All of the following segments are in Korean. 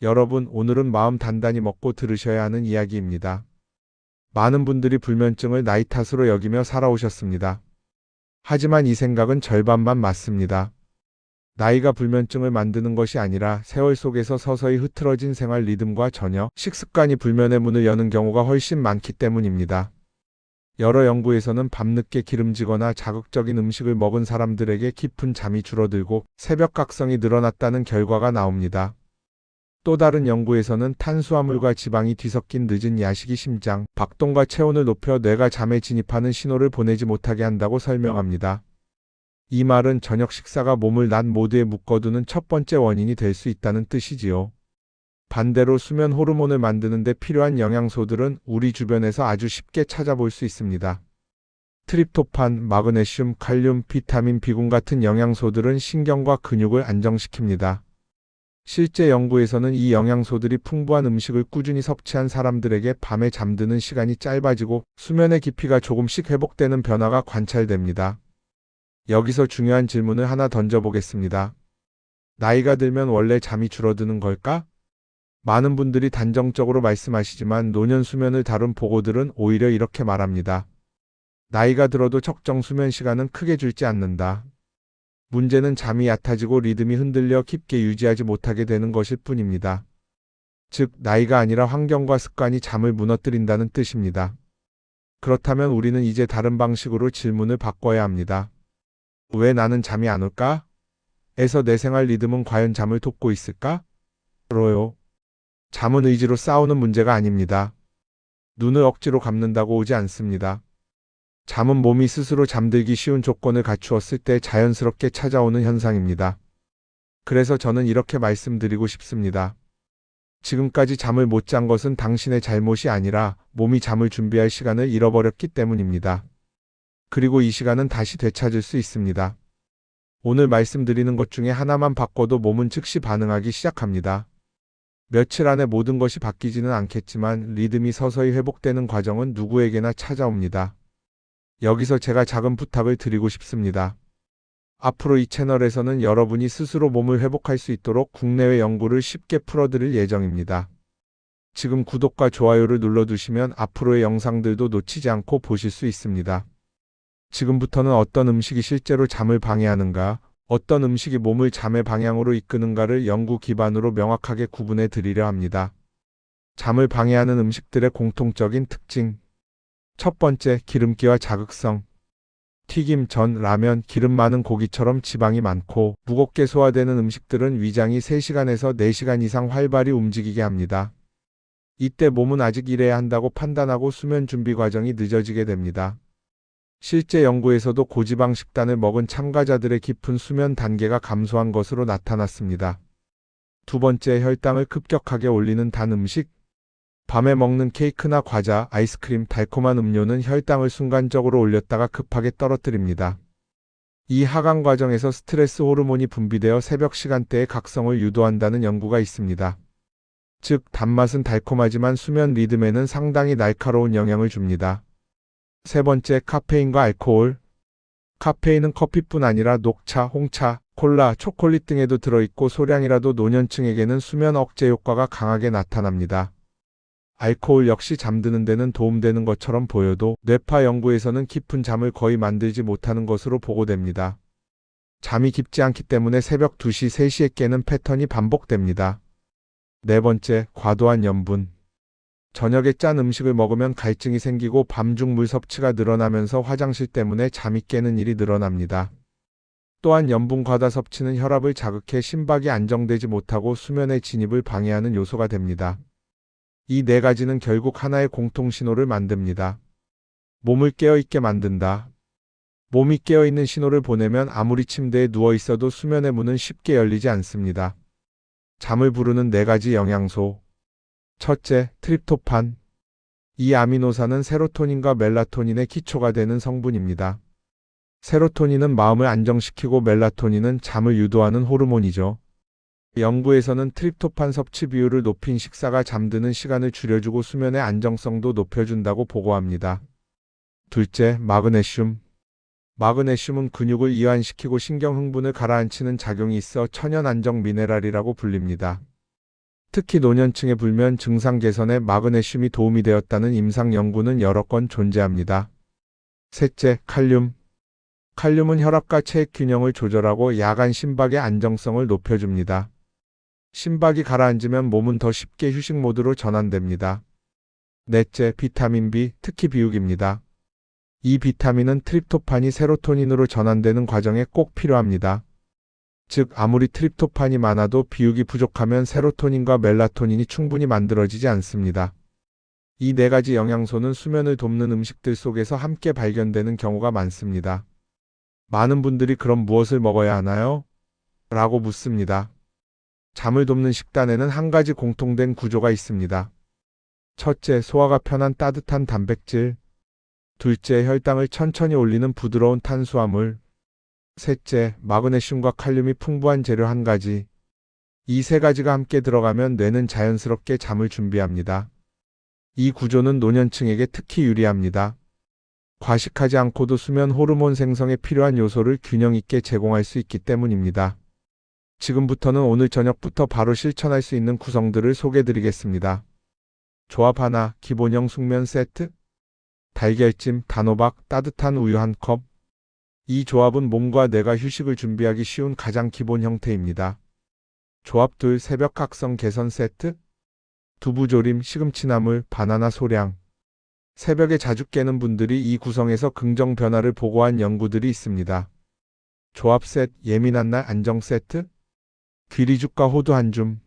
여러분, 오늘은 마음 단단히 먹고 들으셔야 하는 이야기입니다. 많은 분들이 불면증을 나이 탓으로 여기며 살아오셨습니다. 하지만 이 생각은 절반만 맞습니다. 나이가 불면증을 만드는 것이 아니라 세월 속에서 서서히 흐트러진 생활 리듬과 저녁, 식습관이 불면의 문을 여는 경우가 훨씬 많기 때문입니다. 여러 연구에서는 밤늦게 기름지거나 자극적인 음식을 먹은 사람들에게 깊은 잠이 줄어들고 새벽 각성이 늘어났다는 결과가 나옵니다. 또 다른 연구에서는 탄수화물과 지방이 뒤섞인 늦은 야식이 심장, 박동과 체온을 높여 뇌가 잠에 진입하는 신호를 보내지 못하게 한다고 설명합니다. 이 말은 저녁 식사가 몸을 낮 모드에 묶어두는 첫 번째 원인이 될 수 있다는 뜻이지요. 반대로 수면 호르몬을 만드는 데 필요한 영양소들은 우리 주변에서 아주 쉽게 찾아볼 수 있습니다. 트립토판, 마그네슘, 칼륨, 비타민 B군 같은 영양소들은 신경과 근육을 안정시킵니다. 실제 연구에서는 이 영양소들이 풍부한 음식을 꾸준히 섭취한 사람들에게 밤에 잠드는 시간이 짧아지고 수면의 깊이가 조금씩 회복되는 변화가 관찰됩니다. 여기서 중요한 질문을 하나 던져보겠습니다. 나이가 들면 원래 잠이 줄어드는 걸까? 많은 분들이 단정적으로 말씀하시지만 노년 수면을 다룬 보고들은 오히려 이렇게 말합니다. 나이가 들어도 적정 수면 시간은 크게 줄지 않는다. 문제는 잠이 얕아지고 리듬이 흔들려 깊게 유지하지 못하게 되는 것일 뿐입니다. 즉, 나이가 아니라 환경과 습관이 잠을 무너뜨린다는 뜻입니다. 그렇다면 우리는 이제 다른 방식으로 질문을 바꿔야 합니다. 왜 나는 잠이 안 올까? 에서 내 생활 리듬은 과연 잠을 돕고 있을까? 로요. 잠은 의지로 싸우는 문제가 아닙니다. 눈을 억지로 감는다고 오지 않습니다. 잠은 몸이 스스로 잠들기 쉬운 조건을 갖추었을 때 자연스럽게 찾아오는 현상입니다. 그래서 저는 이렇게 말씀드리고 싶습니다. 지금까지 잠을 못 잔 것은 당신의 잘못이 아니라 몸이 잠을 준비할 시간을 잃어버렸기 때문입니다. 그리고 이 시간은 다시 되찾을 수 있습니다. 오늘 말씀드리는 것 중에 하나만 바꿔도 몸은 즉시 반응하기 시작합니다. 며칠 안에 모든 것이 바뀌지는 않겠지만 리듬이 서서히 회복되는 과정은 누구에게나 찾아옵니다. 여기서 제가 작은 부탁을 드리고 싶습니다. 앞으로 이 채널에서는 여러분이 스스로 몸을 회복할 수 있도록 국내외 연구를 쉽게 풀어드릴 예정입니다. 지금 구독과 좋아요를 눌러두시면 앞으로의 영상들도 놓치지 않고 보실 수 있습니다. 지금부터는 어떤 음식이 실제로 잠을 방해하는가, 어떤 음식이 몸을 잠의 방향으로 이끄는가를 연구 기반으로 명확하게 구분해 드리려 합니다. 잠을 방해하는 음식들의 공통적인 특징. 첫 번째, 기름기와 자극성. 튀김, 전, 라면, 기름 많은 고기처럼 지방이 많고 무겁게 소화되는 음식들은 위장이 3시간에서 4시간 이상 활발히 움직이게 합니다. 이때 몸은 아직 일해야 한다고 판단하고 수면 준비 과정이 늦어지게 됩니다. 실제 연구에서도 고지방 식단을 먹은 참가자들의 깊은 수면 단계가 감소한 것으로 나타났습니다. 두 번째, 혈당을 급격하게 올리는 단 음식. 밤에 먹는 케이크나 과자, 아이스크림, 달콤한 음료는 혈당을 순간적으로 올렸다가 급하게 떨어뜨립니다. 이 하강 과정에서 스트레스 호르몬이 분비되어 새벽 시간대의 각성을 유도한다는 연구가 있습니다. 즉, 단맛은 달콤하지만 수면 리듬에는 상당히 날카로운 영향을 줍니다. 세 번째, 카페인과 알코올. 카페인은 커피뿐 아니라 녹차, 홍차, 콜라, 초콜릿 등에도 들어있고 소량이라도 노년층에게는 수면 억제 효과가 강하게 나타납니다. 알코올 역시 잠드는 데는 도움되는 것처럼 보여도 뇌파 연구에서는 깊은 잠을 거의 만들지 못하는 것으로 보고됩니다. 잠이 깊지 않기 때문에 새벽 2시, 3시에 깨는 패턴이 반복됩니다. 네 번째, 과도한 염분. 저녁에 짠 음식을 먹으면 갈증이 생기고 밤중 물 섭취가 늘어나면서 화장실 때문에 잠이 깨는 일이 늘어납니다. 또한 염분 과다 섭취는 혈압을 자극해 심박이 안정되지 못하고 수면의 진입을 방해하는 요소가 됩니다. 이 네 가지는 결국 하나의 공통신호를 만듭니다. 몸을 깨어있게 만든다. 몸이 깨어있는 신호를 보내면 아무리 침대에 누워있어도 수면의 문은 쉽게 열리지 않습니다. 잠을 부르는 네 가지 영양소. 첫째, 트립토판. 이 아미노산은 세로토닌과 멜라토닌의 기초가 되는 성분입니다. 세로토닌은 마음을 안정시키고 멜라토닌은 잠을 유도하는 호르몬이죠. 연구에서는 트립토판 섭취 비율을 높인 식사가 잠드는 시간을 줄여주고 수면의 안정성도 높여준다고 보고합니다. 둘째, 마그네슘. 마그네슘은 근육을 이완시키고 신경 흥분을 가라앉히는 작용이 있어 천연 안정 미네랄이라고 불립니다. 특히 노년층의 불면 증상 개선에 마그네슘이 도움이 되었다는 임상 연구는 여러 건 존재합니다. 셋째, 칼륨. 칼륨은 혈압과 체액 균형을 조절하고 야간 심박의 안정성을 높여줍니다. 심박이 가라앉으면 몸은 더 쉽게 휴식 모드로 전환됩니다. 넷째, 비타민 B, 특히 비육입니다. 이 비타민은 트립토판이 세로토닌으로 전환되는 과정에 꼭 필요합니다. 즉, 아무리 트립토판이 많아도 비육이 부족하면 세로토닌과 멜라토닌이 충분히 만들어지지 않습니다. 이 네 가지 영양소는 수면을 돕는 음식들 속에서 함께 발견되는 경우가 많습니다. 많은 분들이 그럼 무엇을 먹어야 하나요? 라고 묻습니다. 잠을 돕는 식단에는 한 가지 공통된 구조가 있습니다. 첫째, 소화가 편한 따뜻한 단백질. 둘째, 혈당을 천천히 올리는 부드러운 탄수화물. 셋째, 마그네슘과 칼륨이 풍부한 재료 한 가지. 이 세 가지가 함께 들어가면 뇌는 자연스럽게 잠을 준비합니다. 이 구조는 노년층에게 특히 유리합니다. 과식하지 않고도 수면 호르몬 생성에 필요한 요소를 균형 있게 제공할 수 있기 때문입니다. 지금부터는 오늘 저녁부터 바로 실천할 수 있는 구성들을 소개드리겠습니다. 조합 하나, 기본형 숙면 세트. 달걀찜, 단호박, 따뜻한 우유 한 컵. 이 조합은 몸과 뇌가 휴식을 준비하기 쉬운 가장 기본 형태입니다. 조합 둘, 새벽 각성 개선 세트. 두부조림, 시금치나물, 바나나 소량. 새벽에 자주 깨는 분들이 이 구성에서 긍정 변화를 보고한 연구들이 있습니다. 조합 셋, 예민한 날 안정 세트. 귀리죽과 호두 한 줌.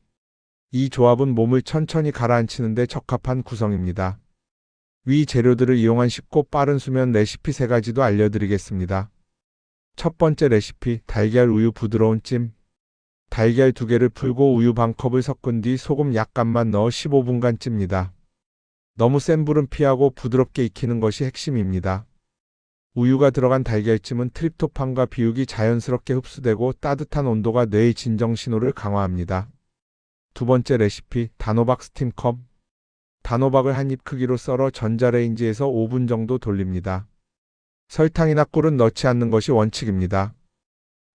이 조합은 몸을 천천히 가라앉히는 데 적합한 구성입니다. 위 재료들을 이용한 쉽고 빠른 수면 레시피 3가지도 알려드리겠습니다. 첫 번째 레시피, 달걀 우유 부드러운 찜. 달걀 2개를 풀고 우유 반컵을 섞은 뒤 소금 약간만 넣어 15분간 찝니다. 너무 센 불은 피하고 부드럽게 익히는 것이 핵심입니다. 우유가 들어간 달걀찜은 트립토판과 비육이 자연스럽게 흡수되고 따뜻한 온도가 뇌의 진정 신호를 강화합니다. 두 번째 레시피, 단호박 스팀컵. 단호박을 한 입 크기로 썰어 전자레인지에서 5분 정도 돌립니다. 설탕이나 꿀은 넣지 않는 것이 원칙입니다.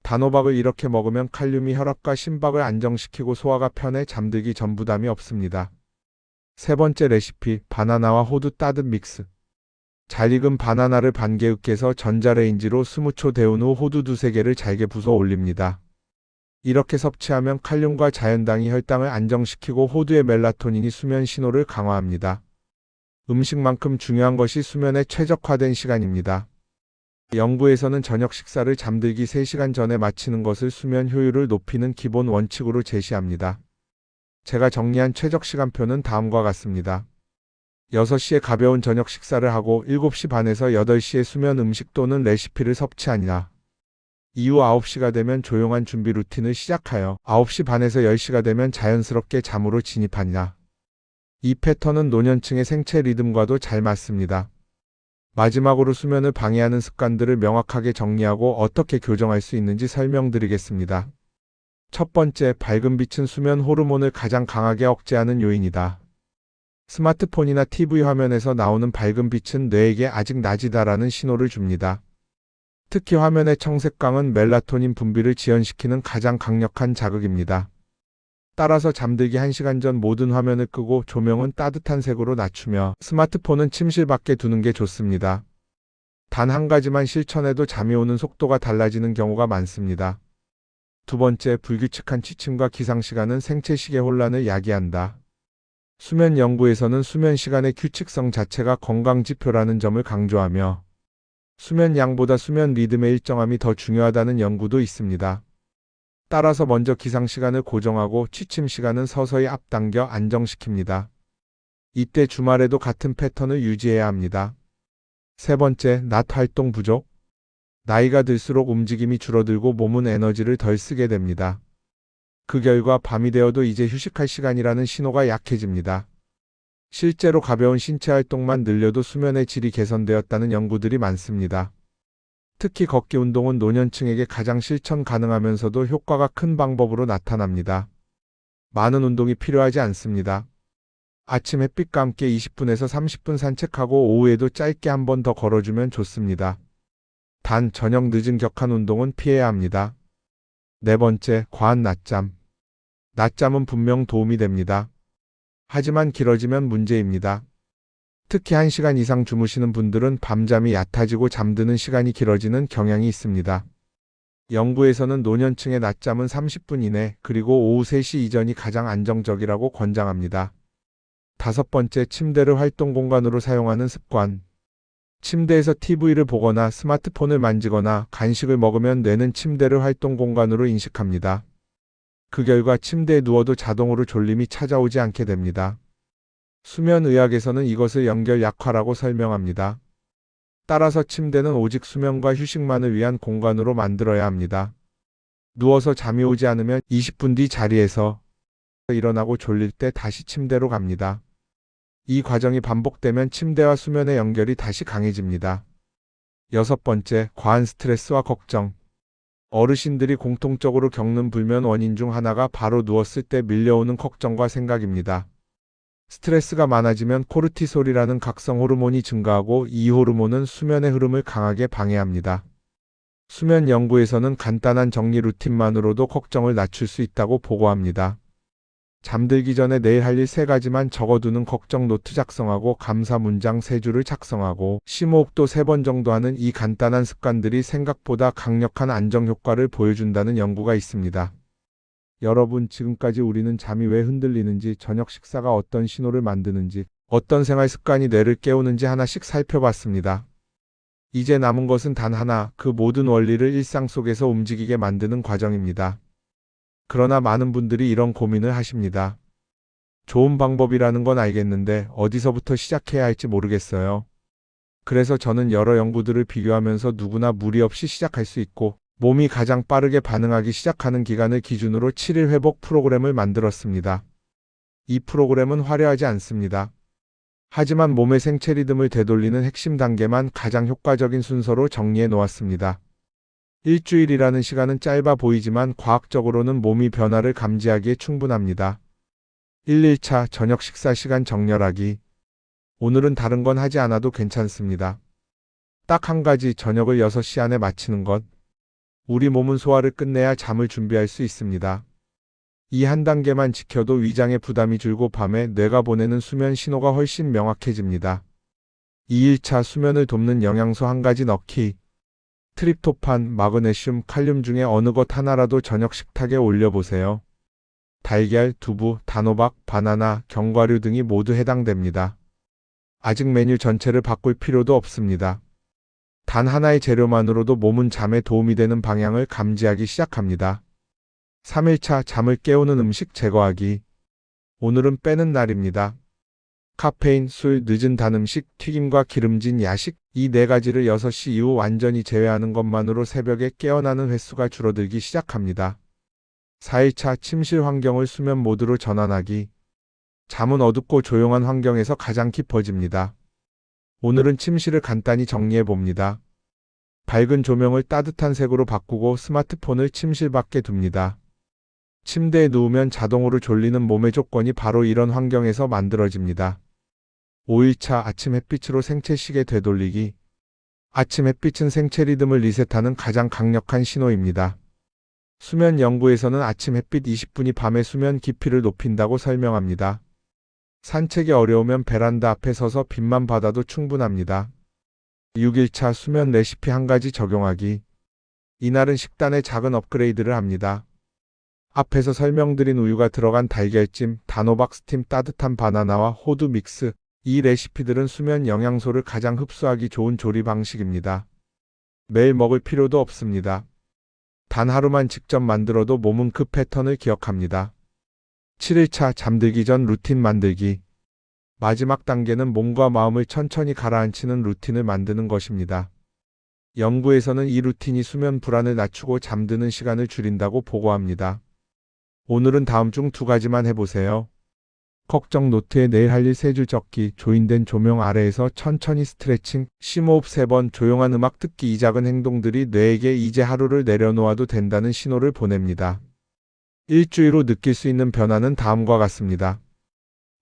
단호박을 이렇게 먹으면 칼륨이 혈압과 심박을 안정시키고 소화가 편해 잠들기 전 부담이 없습니다. 세 번째 레시피, 바나나와 호두 따뜻 믹스. 잘 익은 바나나를 반개 으깨서 전자레인지로 20초 데운 후 호두 2-3개를 잘게 부숴 올립니다. 이렇게 섭취하면 칼륨과 자연당이 혈당을 안정시키고 호두의 멜라토닌이 수면 신호를 강화합니다. 음식만큼 중요한 것이 수면에 최적화된 시간입니다. 연구에서는 저녁 식사를 잠들기 3시간 전에 마치는 것을 수면 효율을 높이는 기본 원칙으로 제시합니다. 제가 정리한 최적 시간표는 다음과 같습니다. 6시에 가벼운 저녁 식사를 하고 7시 반에서 8시에 수면 음식 또는 레시피를 섭취하니라. 이후 9시가 되면 조용한 준비 루틴을 시작하여 9시 반에서 10시가 되면 자연스럽게 잠으로 진입하니라. 이 패턴은 노년층의 생체 리듬과도 잘 맞습니다. 마지막으로 수면을 방해하는 습관들을 명확하게 정리하고 어떻게 교정할 수 있는지 설명드리겠습니다. 첫 번째, 밝은 빛은 수면 호르몬을 가장 강하게 억제하는 요인이다. 스마트폰이나 TV 화면에서 나오는 밝은 빛은 뇌에게 아직 낮이다라는 신호를 줍니다. 특히 화면의 청색광은 멜라토닌 분비를 지연시키는 가장 강력한 자극입니다. 따라서 잠들기 1시간 전 모든 화면을 끄고 조명은 따뜻한 색으로 낮추며 스마트폰은 침실 밖에 두는 게 좋습니다. 단 한 가지만 실천해도 잠이 오는 속도가 달라지는 경우가 많습니다. 두 번째, 불규칙한 취침과 기상시간은 생체시계 혼란을 야기한다. 수면 연구에서는 수면 시간의 규칙성 자체가 건강지표라는 점을 강조하며 수면 양보다 수면 리듬의 일정함이 더 중요하다는 연구도 있습니다. 따라서 먼저 기상시간을 고정하고 취침시간은 서서히 앞당겨 안정시킵니다. 이때 주말에도 같은 패턴을 유지해야 합니다. 세 번째, 낮 활동 부족. 나이가 들수록 움직임이 줄어들고 몸은 에너지를 덜 쓰게 됩니다. 그 결과 밤이 되어도 이제 휴식할 시간이라는 신호가 약해집니다. 실제로 가벼운 신체 활동만 늘려도 수면의 질이 개선되었다는 연구들이 많습니다. 특히 걷기 운동은 노년층에게 가장 실천 가능하면서도 효과가 큰 방법으로 나타납니다. 많은 운동이 필요하지 않습니다. 아침 햇빛과 함께 20분에서 30분 산책하고 오후에도 짧게 한 번 더 걸어주면 좋습니다. 단 저녁 늦은 격한 운동은 피해야 합니다. 네 번째, 과한 낮잠. 낮잠은 분명 도움이 됩니다. 하지만 길어지면 문제입니다. 특히 1시간 이상 주무시는 분들은 밤잠이 얕아지고 잠드는 시간이 길어지는 경향이 있습니다. 연구에서는 노년층의 낮잠은 30분 이내 그리고 오후 3시 이전이 가장 안정적이라고 권장합니다. 다섯 번째, 침대를 활동 공간으로 사용하는 습관. 침대에서 TV를 보거나 스마트폰을 만지거나 간식을 먹으면 뇌는 침대를 활동 공간으로 인식합니다. 그 결과 침대에 누워도 자동으로 졸림이 찾아오지 않게 됩니다. 수면의학에서는 이것을 연결 약화라고 설명합니다. 따라서 침대는 오직 수면과 휴식만을 위한 공간으로 만들어야 합니다. 누워서 잠이 오지 않으면 20분 뒤 자리에서 일어나고 졸릴 때 다시 침대로 갑니다. 이 과정이 반복되면 침대와 수면의 연결이 다시 강해집니다. 여섯 번째, 과한 스트레스와 걱정. 어르신들이 공통적으로 겪는 불면 원인 중 하나가 바로 누웠을 때 밀려오는 걱정과 생각입니다. 스트레스가 많아지면 코르티솔이라는 각성 호르몬이 증가하고 이 호르몬은 수면의 흐름을 강하게 방해합니다. 수면 연구에서는 간단한 정리 루틴만으로도 걱정을 낮출 수 있다고 보고합니다. 잠들기 전에 내일 할 일 3가지만 적어두는 걱정 노트 작성하고 감사 문장 3줄을 작성하고 심호흡도 3번 정도 하는 이 간단한 습관들이 생각보다 강력한 안정 효과를 보여준다는 연구가 있습니다. 여러분, 지금까지 우리는 잠이 왜 흔들리는지, 저녁 식사가 어떤 신호를 만드는지, 어떤 생활 습관이 뇌를 깨우는지 하나씩 살펴봤습니다. 이제 남은 것은 단 하나, 그 모든 원리를 일상 속에서 움직이게 만드는 과정입니다. 그러나 많은 분들이 이런 고민을 하십니다. 좋은 방법이라는 건 알겠는데 어디서부터 시작해야 할지 모르겠어요. 그래서 저는 여러 연구들을 비교하면서 누구나 무리 없이 시작할 수 있고 몸이 가장 빠르게 반응하기 시작하는 기간을 기준으로 7일 회복 프로그램을 만들었습니다. 이 프로그램은 화려하지 않습니다. 하지만 몸의 생체 리듬을 되돌리는 핵심 단계만 가장 효과적인 순서로 정리해 놓았습니다. 일주일이라는 시간은 짧아 보이지만 과학적으로는 몸이 변화를 감지하기에 충분합니다. 1일차 저녁 식사 시간 정렬하기. 오늘은 다른 건 하지 않아도 괜찮습니다. 딱 한 가지, 저녁을 6시 안에 마치는 것. 우리 몸은 소화를 끝내야 잠을 준비할 수 있습니다. 이 한 단계만 지켜도 위장의 부담이 줄고 밤에 뇌가 보내는 수면 신호가 훨씬 명확해집니다. 2일차 수면을 돕는 영양소 한 가지 넣기. 트립토판, 마그네슘, 칼륨 중에 어느 것 하나라도 저녁 식탁에 올려보세요. 달걀, 두부, 단호박, 바나나, 견과류 등이 모두 해당됩니다. 아직 메뉴 전체를 바꿀 필요도 없습니다. 단 하나의 재료만으로도 몸은 잠에 도움이 되는 방향을 감지하기 시작합니다. 3일차 잠을 깨우는 음식 제거하기. 오늘은 빼는 날입니다. 카페인, 술, 늦은 단 음식, 튀김과 기름진 야식, 이 4가지를 6시 이후 완전히 제외하는 것만으로 새벽에 깨어나는 횟수가 줄어들기 시작합니다. 4일차 침실 환경을 수면 모드로 전환하기. 잠은 어둡고 조용한 환경에서 가장 깊어집니다. 오늘은 침실을 간단히 정리해 봅니다. 밝은 조명을 따뜻한 색으로 바꾸고 스마트폰을 침실 밖에 둡니다. 침대에 누우면 자동으로 졸리는 몸의 조건이 바로 이런 환경에서 만들어집니다. 5일차 아침 햇빛으로 생체 시계 되돌리기. 아침 햇빛은 생체 리듬을 리셋하는 가장 강력한 신호입니다. 수면 연구에서는 아침 햇빛 20분이 밤의 수면 깊이를 높인다고 설명합니다. 산책이 어려우면 베란다 앞에 서서 빛만 받아도 충분합니다. 6일차 수면 레시피 한 가지 적용하기. 이날은 식단에 작은 업그레이드를 합니다. 앞에서 설명드린 우유가 들어간 달걀찜, 단호박 스팀, 따뜻한 바나나와 호두 믹스, 이 레시피들은 수면 영양소를 가장 흡수하기 좋은 조리 방식입니다. 매일 먹을 필요도 없습니다. 단 하루만 직접 만들어도 몸은 그 패턴을 기억합니다. 7일차 잠들기 전 루틴 만들기. 마지막 단계는 몸과 마음을 천천히 가라앉히는 루틴을 만드는 것입니다. 연구에서는 이 루틴이 수면 불안을 낮추고 잠드는 시간을 줄인다고 보고합니다. 오늘은 다음 중 2가지만 해보세요. 걱정 노트에 내일 할 일 3줄 적기, 조인된 조명 아래에서 천천히 스트레칭, 심호흡 3번, 조용한 음악 듣기. 이 작은 행동들이 뇌에게 이제 하루를 내려놓아도 된다는 신호를 보냅니다. 일주일 후 느낄 수 있는 변화는 다음과 같습니다.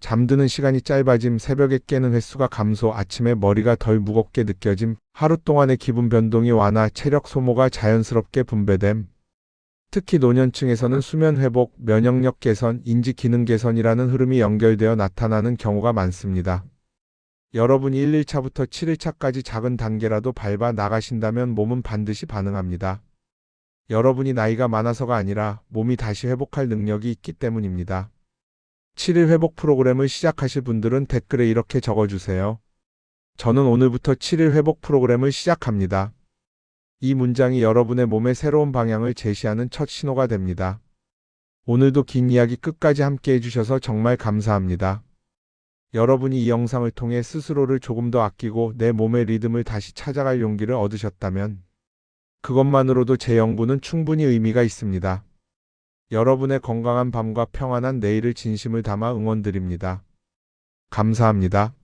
잠드는 시간이 짧아짐, 새벽에 깨는 횟수가 감소, 아침에 머리가 덜 무겁게 느껴짐, 하루 동안의 기분 변동이 완화, 체력 소모가 자연스럽게 분배됨. 특히 노년층에서는 수면 회복, 면역력 개선, 인지 기능 개선이라는 흐름이 연결되어 나타나는 경우가 많습니다. 여러분이 1일차부터 7일차까지 작은 단계라도 밟아 나가신다면 몸은 반드시 반응합니다. 여러분이 나이가 많아서가 아니라 몸이 다시 회복할 능력이 있기 때문입니다. 7일 회복 프로그램을 시작하실 분들은 댓글에 이렇게 적어주세요. 저는 오늘부터 7일 회복 프로그램을 시작합니다. 이 문장이 여러분의 몸에 새로운 방향을 제시하는 첫 신호가 됩니다. 오늘도 긴 이야기 끝까지 함께 해주셔서 정말 감사합니다. 여러분이 이 영상을 통해 스스로를 조금 더 아끼고 내 몸의 리듬을 다시 찾아갈 용기를 얻으셨다면 그것만으로도 제 연구는 충분히 의미가 있습니다. 여러분의 건강한 밤과 평안한 내일을 진심을 담아 응원드립니다. 감사합니다.